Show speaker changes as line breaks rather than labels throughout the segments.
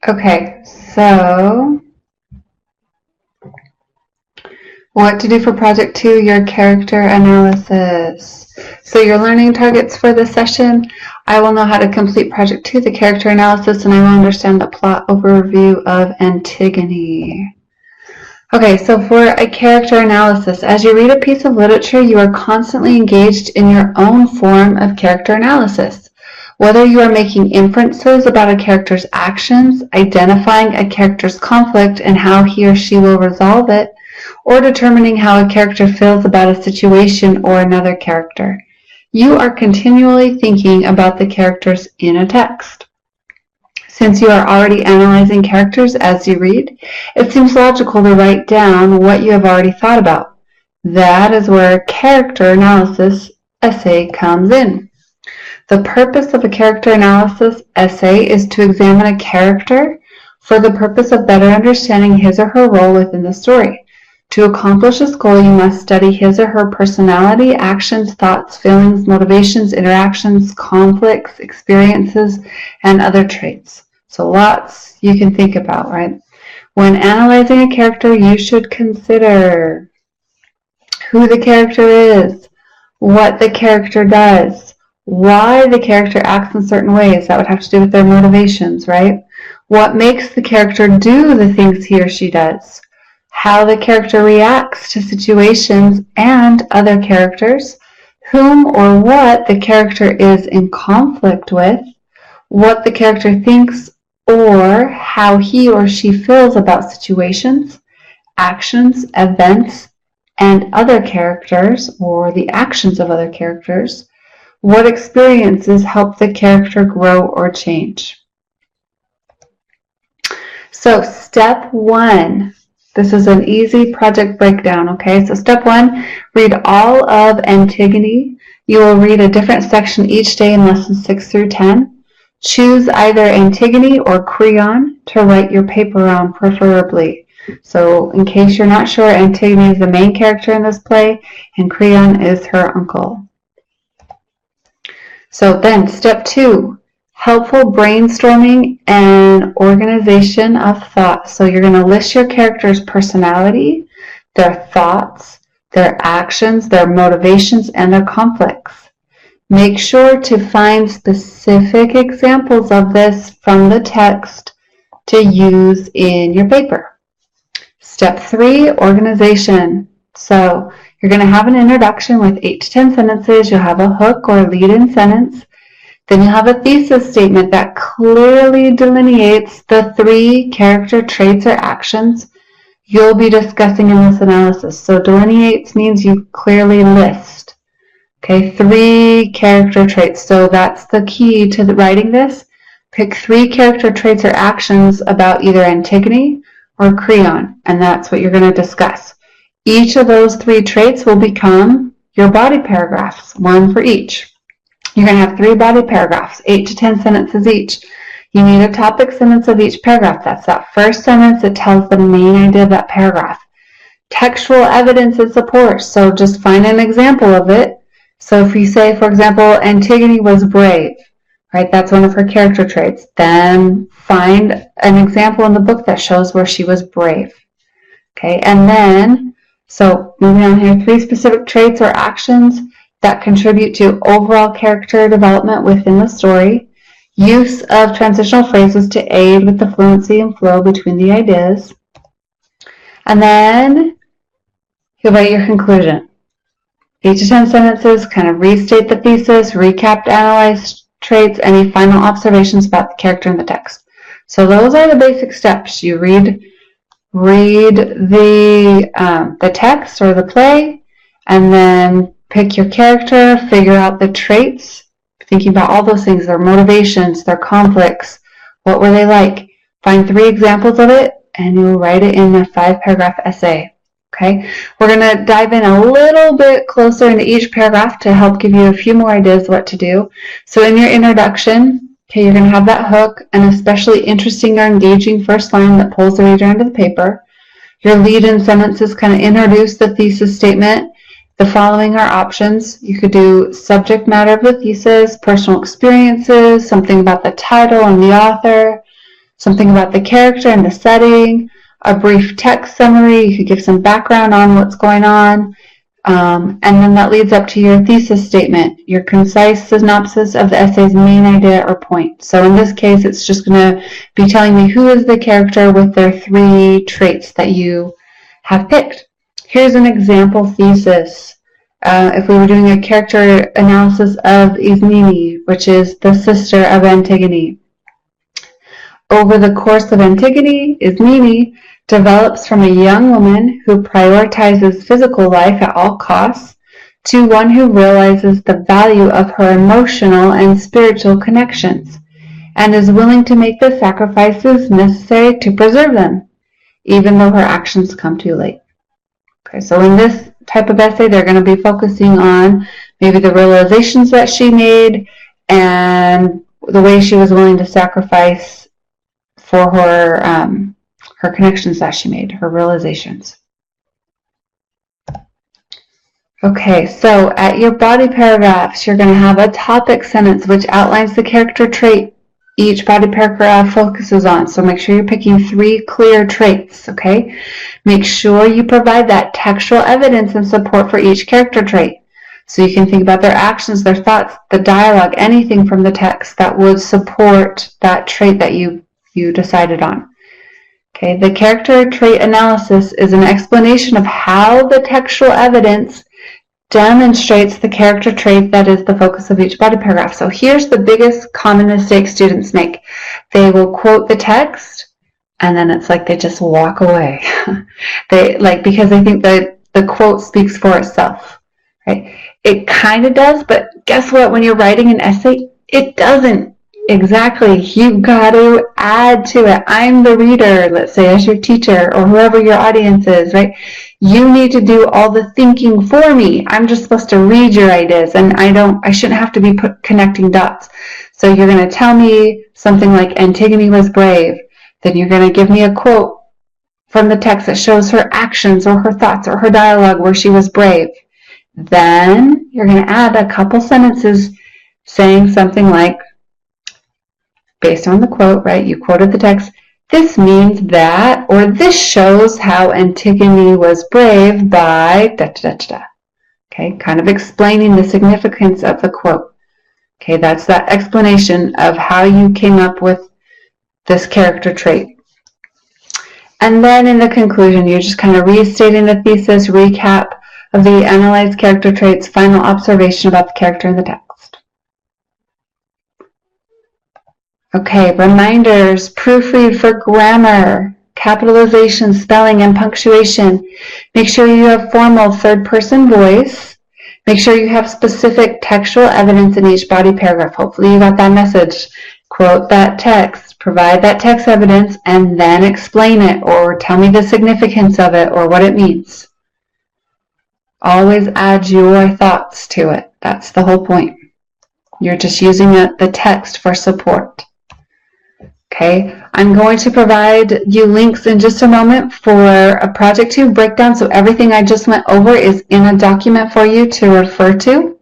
Okay, so what to do for Project 2, your character analysis. So your learning targets for this session, I will know how to complete Project 2, the character analysis, and I will understand the plot overview of Antigone. Okay, so for a character analysis, as you read a piece of literature, you are constantly engaged in your own form of character analysis. Whether you are making inferences about a character's actions, identifying a character's conflict and how he or she will resolve it, or determining how a character feels about a situation or another character, you are continually thinking about the characters in a text. Since you are already analyzing characters as you read, it seems logical to write down what you have already thought about. That is where a character analysis essay comes in. The purpose of a character analysis essay is to examine a character for the purpose of better understanding his or her role within the story. To accomplish this goal, you must study his or her personality, actions, thoughts, feelings, motivations, interactions, conflicts, experiences, and other traits. So lots you can think about, right? When analyzing a character, you should consider who the character is, what the character does, why the character acts in certain ways. That would have to do with their motivations, right? What makes the character do the things he or she does, how the character reacts to situations and other characters, whom or what the character is in conflict with, what the character thinks or how he or she feels about situations, actions, events, and other characters, or the actions of other characters, what experiences help the character grow or change. So step 1, this is an easy project breakdown, okay? So step 1, read all of Antigone. You will read a different section each day in lessons 6 through 10. Choose either Antigone or Creon to write your paper on, preferably. So in case you're not sure, Antigone is the main character in this play, and Creon is her uncle. So then, step 2, helpful brainstorming and organization of thoughts. So you're going to list your character's personality, their thoughts, their actions, their motivations, and their conflicts. Make sure to find specific examples of this from the text to use in your paper. Step 3, organization. So you're going to have an introduction with 8 to 10 sentences. You'll have a hook or lead-in sentence. Then you'll have a thesis statement that clearly delineates the 3 character traits or actions you'll be discussing in this analysis. So delineates means you clearly list. Okay, 3 character traits. So that's the key to writing this. Pick 3 character traits or actions about either Antigone or Creon, and that's what you're going to discuss. Each of those 3 traits will become your body paragraphs, 1 for each. You're going to have 3 body paragraphs, 8 to 10 sentences each. You need a topic sentence of each paragraph. That's that first sentence that tells the main idea of that paragraph. Textual evidence and support. So just find an example of it. So if you say, for example, Antigone was brave, right? That's one of her character traits. Then find an example in the book that shows where she was brave. Okay, and then, so moving on here, 3 specific traits or actions that contribute to overall character development within the story. Use of transitional phrases to aid with the fluency and flow between the ideas. And then you'll write your conclusion. 8 to 10 sentences, kind of restate the thesis, recap, analyze traits, any final observations about the character in the text. So those are the basic steps. You read the text or the play, and then pick your character, figure out the traits, thinking about all those things, their motivations, their conflicts, what were they like. Find 3 examples of it, and you'll write it in a 5-paragraph essay. Okay, we're going to dive in a little bit closer into each paragraph to help give you a few more ideas what to do. So in your introduction, okay, you're going to have that hook, an especially interesting or engaging first line that pulls the reader into the paper. Your lead-in sentences kind of introduce the thesis statement. The following are options. You could do subject matter of the thesis, personal experiences, something about the title and the author, something about the character and the setting, a brief text summary. You could give some background on what's going on. And then that leads up to your thesis statement, your concise synopsis of the essay's main idea or point. So in this case, it's just going to be telling me who is the character with their 3 traits that you have picked. Here's an example thesis. If we were doing a character analysis of Ismene, which is the sister of Antigone. Over the course of Antigone, Ismene develops from a young woman who prioritizes physical life at all costs to one who realizes the value of her emotional and spiritual connections and is willing to make the sacrifices necessary to preserve them, even though her actions come too late. Okay, so in this type of essay, they're going to be focusing on maybe the realizations that she made and the way she was willing to sacrifice for her connections that she made, her realizations. Okay, so at your body paragraphs, you're going to have a topic sentence which outlines the character trait each body paragraph focuses on. So make sure you're picking 3 clear traits, okay? Make sure you provide that textual evidence and support for each character trait. So you can think about their actions, their thoughts, the dialogue, anything from the text that would support that trait that you decided on. Okay, the character trait analysis is an explanation of how the textual evidence demonstrates the character trait that is the focus of each body paragraph. So here's the biggest common mistake students make. They will quote the text and then it's like they just walk away. Because they think that the quote speaks for itself. Right? It kind of does, but guess what? When you're writing an essay, it doesn't. Exactly. You've got to add to it. I'm the reader, let's say, as your teacher or whoever your audience is, right? You need to do all the thinking for me. I'm just supposed to read your ideas, and I shouldn't have to be connecting dots. So you're going to tell me something like Antigone was brave. Then you're going to give me a quote from the text that shows her actions or her thoughts or her dialogue where she was brave. Then you're going to add a couple sentences saying something like, based on the quote, right? You quoted the text. This means that, or this shows how Antigone was brave by da-da-da-da. Okay, kind of explaining the significance of the quote. Okay, that's that explanation of how you came up with this character trait. And then in the conclusion, you're just kind of restating the thesis, recap of the analyzed character traits, final observation about the character in the text. Okay, reminders, proofread for grammar, capitalization, spelling, and punctuation. Make sure you have formal third-person voice. Make sure you have specific textual evidence in each body paragraph. Hopefully you got that message. Quote that text, provide that text evidence, and then explain it or tell me the significance of it or what it means. Always add your thoughts to it. That's the whole point. You're just using the text for support. Okay, I'm going to provide you links in just a moment for a Project 2 breakdown. So everything I just went over is in a document for you to refer to.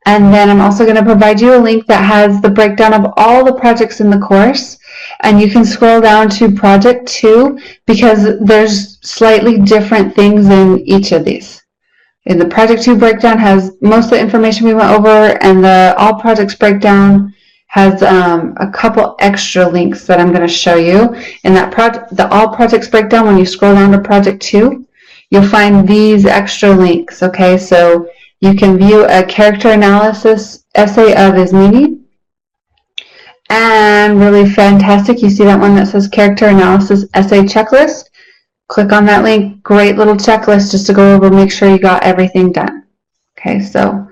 And then I'm also going to provide you a link that has the breakdown of all the projects in the course. And you can scroll down to Project 2 because there's slightly different things in each of these. In the Project 2 breakdown has most of the information we went over, and the All Projects breakdown has a couple extra links that I'm going to show you. In that the All Projects breakdown, when you scroll down to Project 2, you'll find these extra links. Okay, so you can view a character analysis essay of Ismene. And really fantastic, you see that one that says character analysis essay checklist? Click on that link. Great little checklist just to go over, make sure you got everything done. Okay, so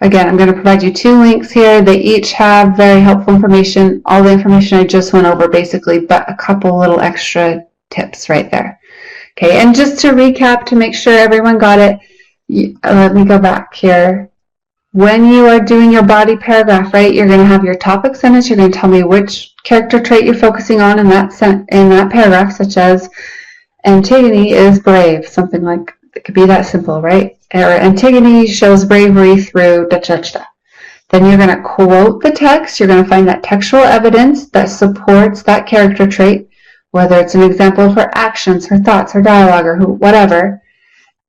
again, I'm going to provide you 2 links here. They each have very helpful information. All the information I just went over basically, but a couple little extra tips right there. Okay, and just to recap to make sure everyone got it, let me go back here. When you are doing your body paragraph, right, you're going to have your topic sentence. You're going to tell me which character trait you're focusing on in that paragraph, such as Antigone is brave, something like, it could be that simple, right? Or Antigone shows bravery through da-da-da. Then you're going to quote the text. You're going to find that textual evidence that supports that character trait, whether it's an example of her actions, her thoughts, her dialogue, or whatever.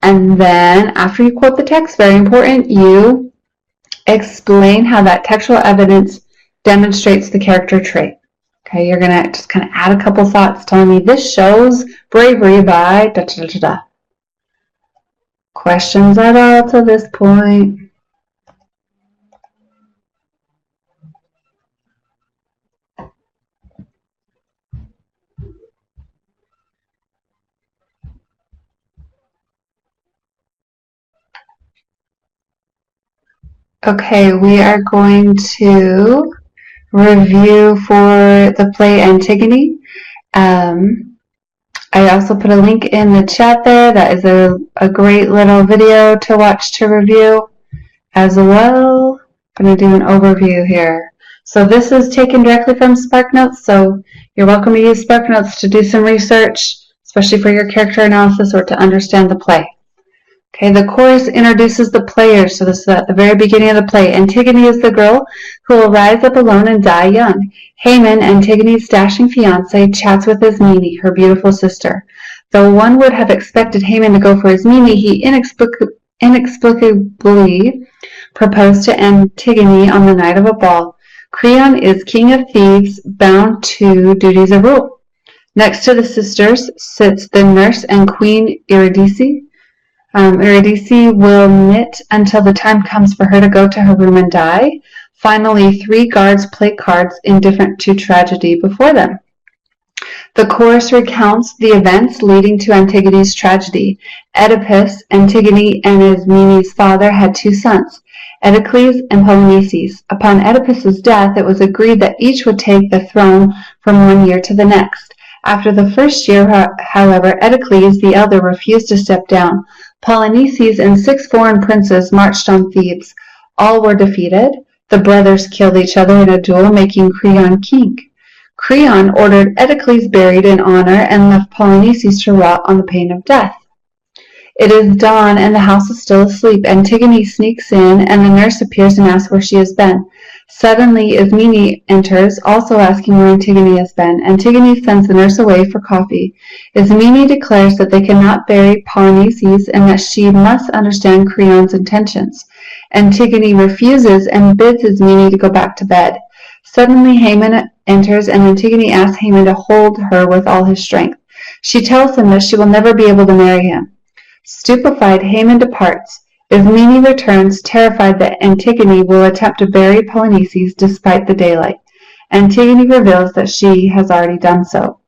And then after you quote the text, very important, you explain how that textual evidence demonstrates the character trait. Okay, you're going to just kind of add a couple thoughts telling me this shows bravery by da da da da. Questions at all to this point? Okay, we are going to review for the play Antigone. I also put a link in the chat there. That is a great little video to watch to review as well. I'm going to do an overview here. So this is taken directly from SparkNotes, so you're welcome to use SparkNotes to do some research, especially for your character analysis or to understand the play. Okay, the chorus introduces the players, so this is at the very beginning of the play. Antigone is the girl who will rise up alone and die young. Haman, Antigone's dashing fiancé, chats with Ismene, her beautiful sister. Though one would have expected Haman to go for Ismene, he inexplicably proposed to Antigone on the night of a ball. Creon is king of thieves, bound to duties of rule. Next to the sisters sits the nurse and queen Eurydice. Eurydice will knit until the time comes for her to go to her room and die. Finally, 3 guards play cards indifferent to tragedy before them. The chorus recounts the events leading to Antigone's tragedy. Oedipus, Antigone, and Ismene's father had 2 sons, Eteocles and Polynices. Upon Oedipus's death, it was agreed that each would take the throne from one year to the next. After the first year, however, Eteocles, the elder, refused to step down. Polynices and 6 foreign princes marched on Thebes. All were defeated. The brothers killed each other in a duel, making Creon king. Creon ordered Eteocles buried in honor and left Polynices to rot on the pain of death. It is dawn and the house is still asleep. Antigone sneaks in and the nurse appears and asks where she has been. Suddenly, Ismene enters, also asking where Antigone has been. Antigone sends the nurse away for coffee. Ismene declares that they cannot bury Polynices and that she must understand Creon's intentions. Antigone refuses and bids Ismene to go back to bed. Suddenly, Haman enters and Antigone asks Haman to hold her with all his strength. She tells him that she will never be able to marry him. Stupefied, Haman departs. Ismene returns, terrified that Antigone will attempt to bury Polynices despite the daylight. Antigone reveals that she has already done so.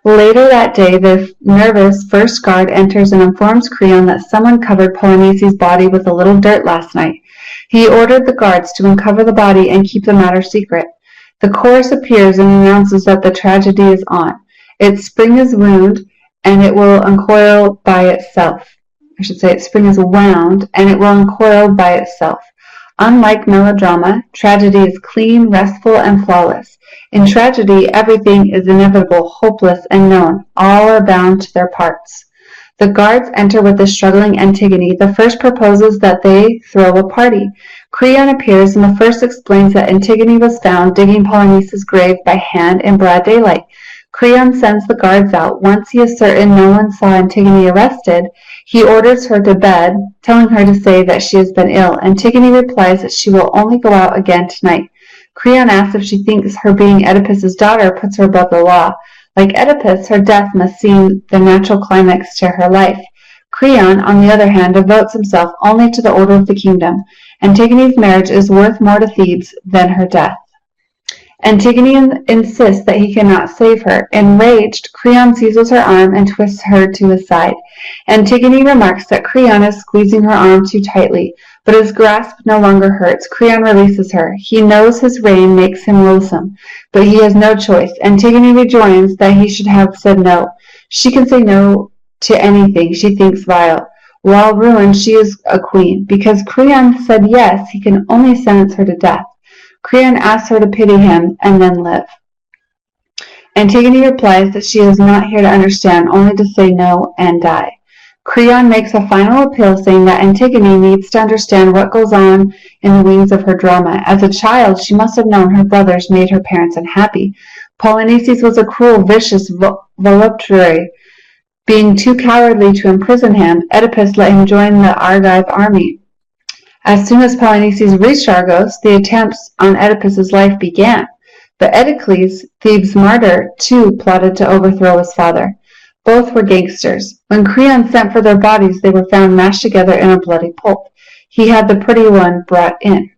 Later that day, the nervous first guard enters and informs Creon that someone covered Polynices' body with a little dirt last night. He ordered the guards to uncover the body and keep the matter secret. The chorus appears and announces that the tragedy is on. Its spring is wound, and it will uncoil by itself. Its spring is wound, and it will uncoil by itself. Unlike melodrama, tragedy is clean, restful, and flawless. In tragedy, everything is inevitable, hopeless, and known. All are bound to their parts. The guards enter with the struggling Antigone. The first proposes that they throw a party. Creon appears, and the first explains that Antigone was found digging Polynices' grave by hand in broad daylight. Creon sends the guards out. Once he is certain no one saw Antigone arrested, he orders her to bed, telling her to say that she has been ill. Antigone replies that she will only go out again tonight. Creon asks if she thinks her being Oedipus's daughter puts her above the law. Like Oedipus, her death must seem the natural climax to her life. Creon, on the other hand, devotes himself only to the order of the kingdom. Antigone's marriage is worth more to Thebes than her death. Antigone insists that he cannot save her. Enraged, Creon seizes her arm and twists her to his side. Antigone remarks that Creon is squeezing her arm too tightly, but his grasp no longer hurts. Creon releases her. He knows his reign makes him loathsome, but he has no choice. Antigone rejoins that he should have said no. She can say no to anything she thinks vile. While ruined, she is a queen. Because Creon said yes, he can only sentence her to death. Creon asks her to pity him and then live. Antigone replies that she is not here to understand, only to say no and die. Creon makes a final appeal, saying that Antigone needs to understand what goes on in the wings of her drama. As a child, she must have known her brothers made her parents unhappy. Polynices was a cruel, vicious voluptuary. Being too cowardly to imprison him, Oedipus let him join the Argive army. As soon as Polynices reached Argos, the attempts on Oedipus's life began. But Eteocles, Thebes' martyr, too plotted to overthrow his father. Both were gangsters. When Creon sent for their bodies, they were found mashed together in a bloody pulp. He had the pretty one brought in.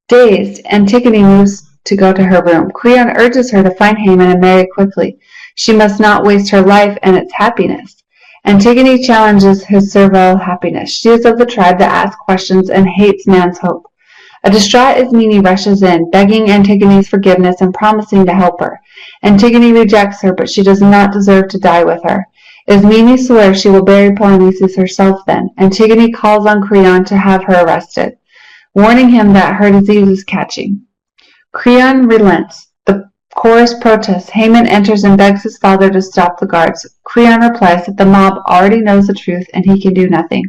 Dazed, Antigone moves to go to her room. Creon urges her to find Haman and marry quickly. She must not waste her life and its happiness. Antigone challenges his servile happiness. She is of the tribe that asks questions and hates man's hope. A distraught Ismene rushes in, begging Antigone's forgiveness and promising to help her. Antigone rejects her, but she does not deserve to die with her. Ismene swears she will bury Polynices herself then. Antigone calls on Creon to have her arrested, warning him that her disease is catching. Creon relents. The chorus protests. Haman enters and begs his father to stop the guards. Creon replies that the mob already knows the truth and he can do nothing.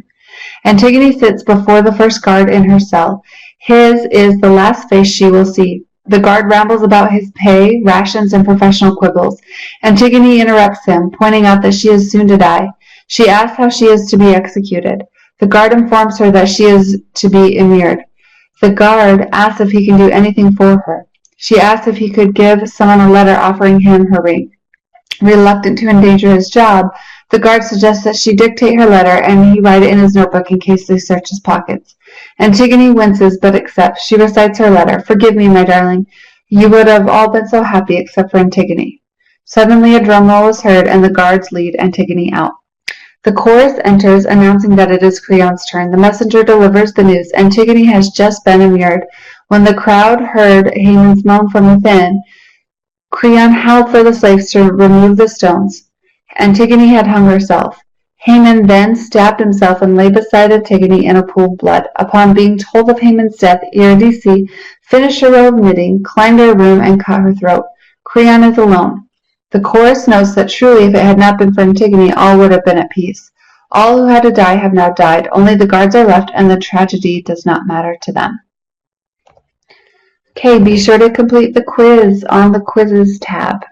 Antigone sits before the first guard in her cell. His is the last face she will see. The guard rambles about his pay, rations, and professional quibbles. Antigone interrupts him, pointing out that she is soon to die. She asks how she is to be executed. The guard informs her that she is to be immured. The guard asks if he can do anything for her. She asks if he could give someone a letter offering him her ring. Reluctant to endanger his job, the guard suggests that she dictate her letter and he write it in his notebook in case they search his pockets. Antigone winces but accepts. She recites her letter. "Forgive me, my darling. You would have all been so happy except for Antigone." Suddenly a drum roll is heard and the guards lead Antigone out. The chorus enters, announcing that it is Creon's turn. The messenger delivers the news. Antigone has just been immured. When the crowd heard Haman's moan from within, Creon howled for the slaves to remove the stones. Antigone had hung herself. Haman then stabbed himself and lay beside Antigone in a pool of blood. Upon being told of Haman's death, Eurydice finished her row of knitting, climbed her room, and cut her throat. Creon is alone. The chorus notes that truly if it had not been for Antigone, all would have been at peace. All who had to die have now died. Only the guards are left, and the tragedy does not matter to them. Okay, be sure to complete the quiz on the quizzes tab.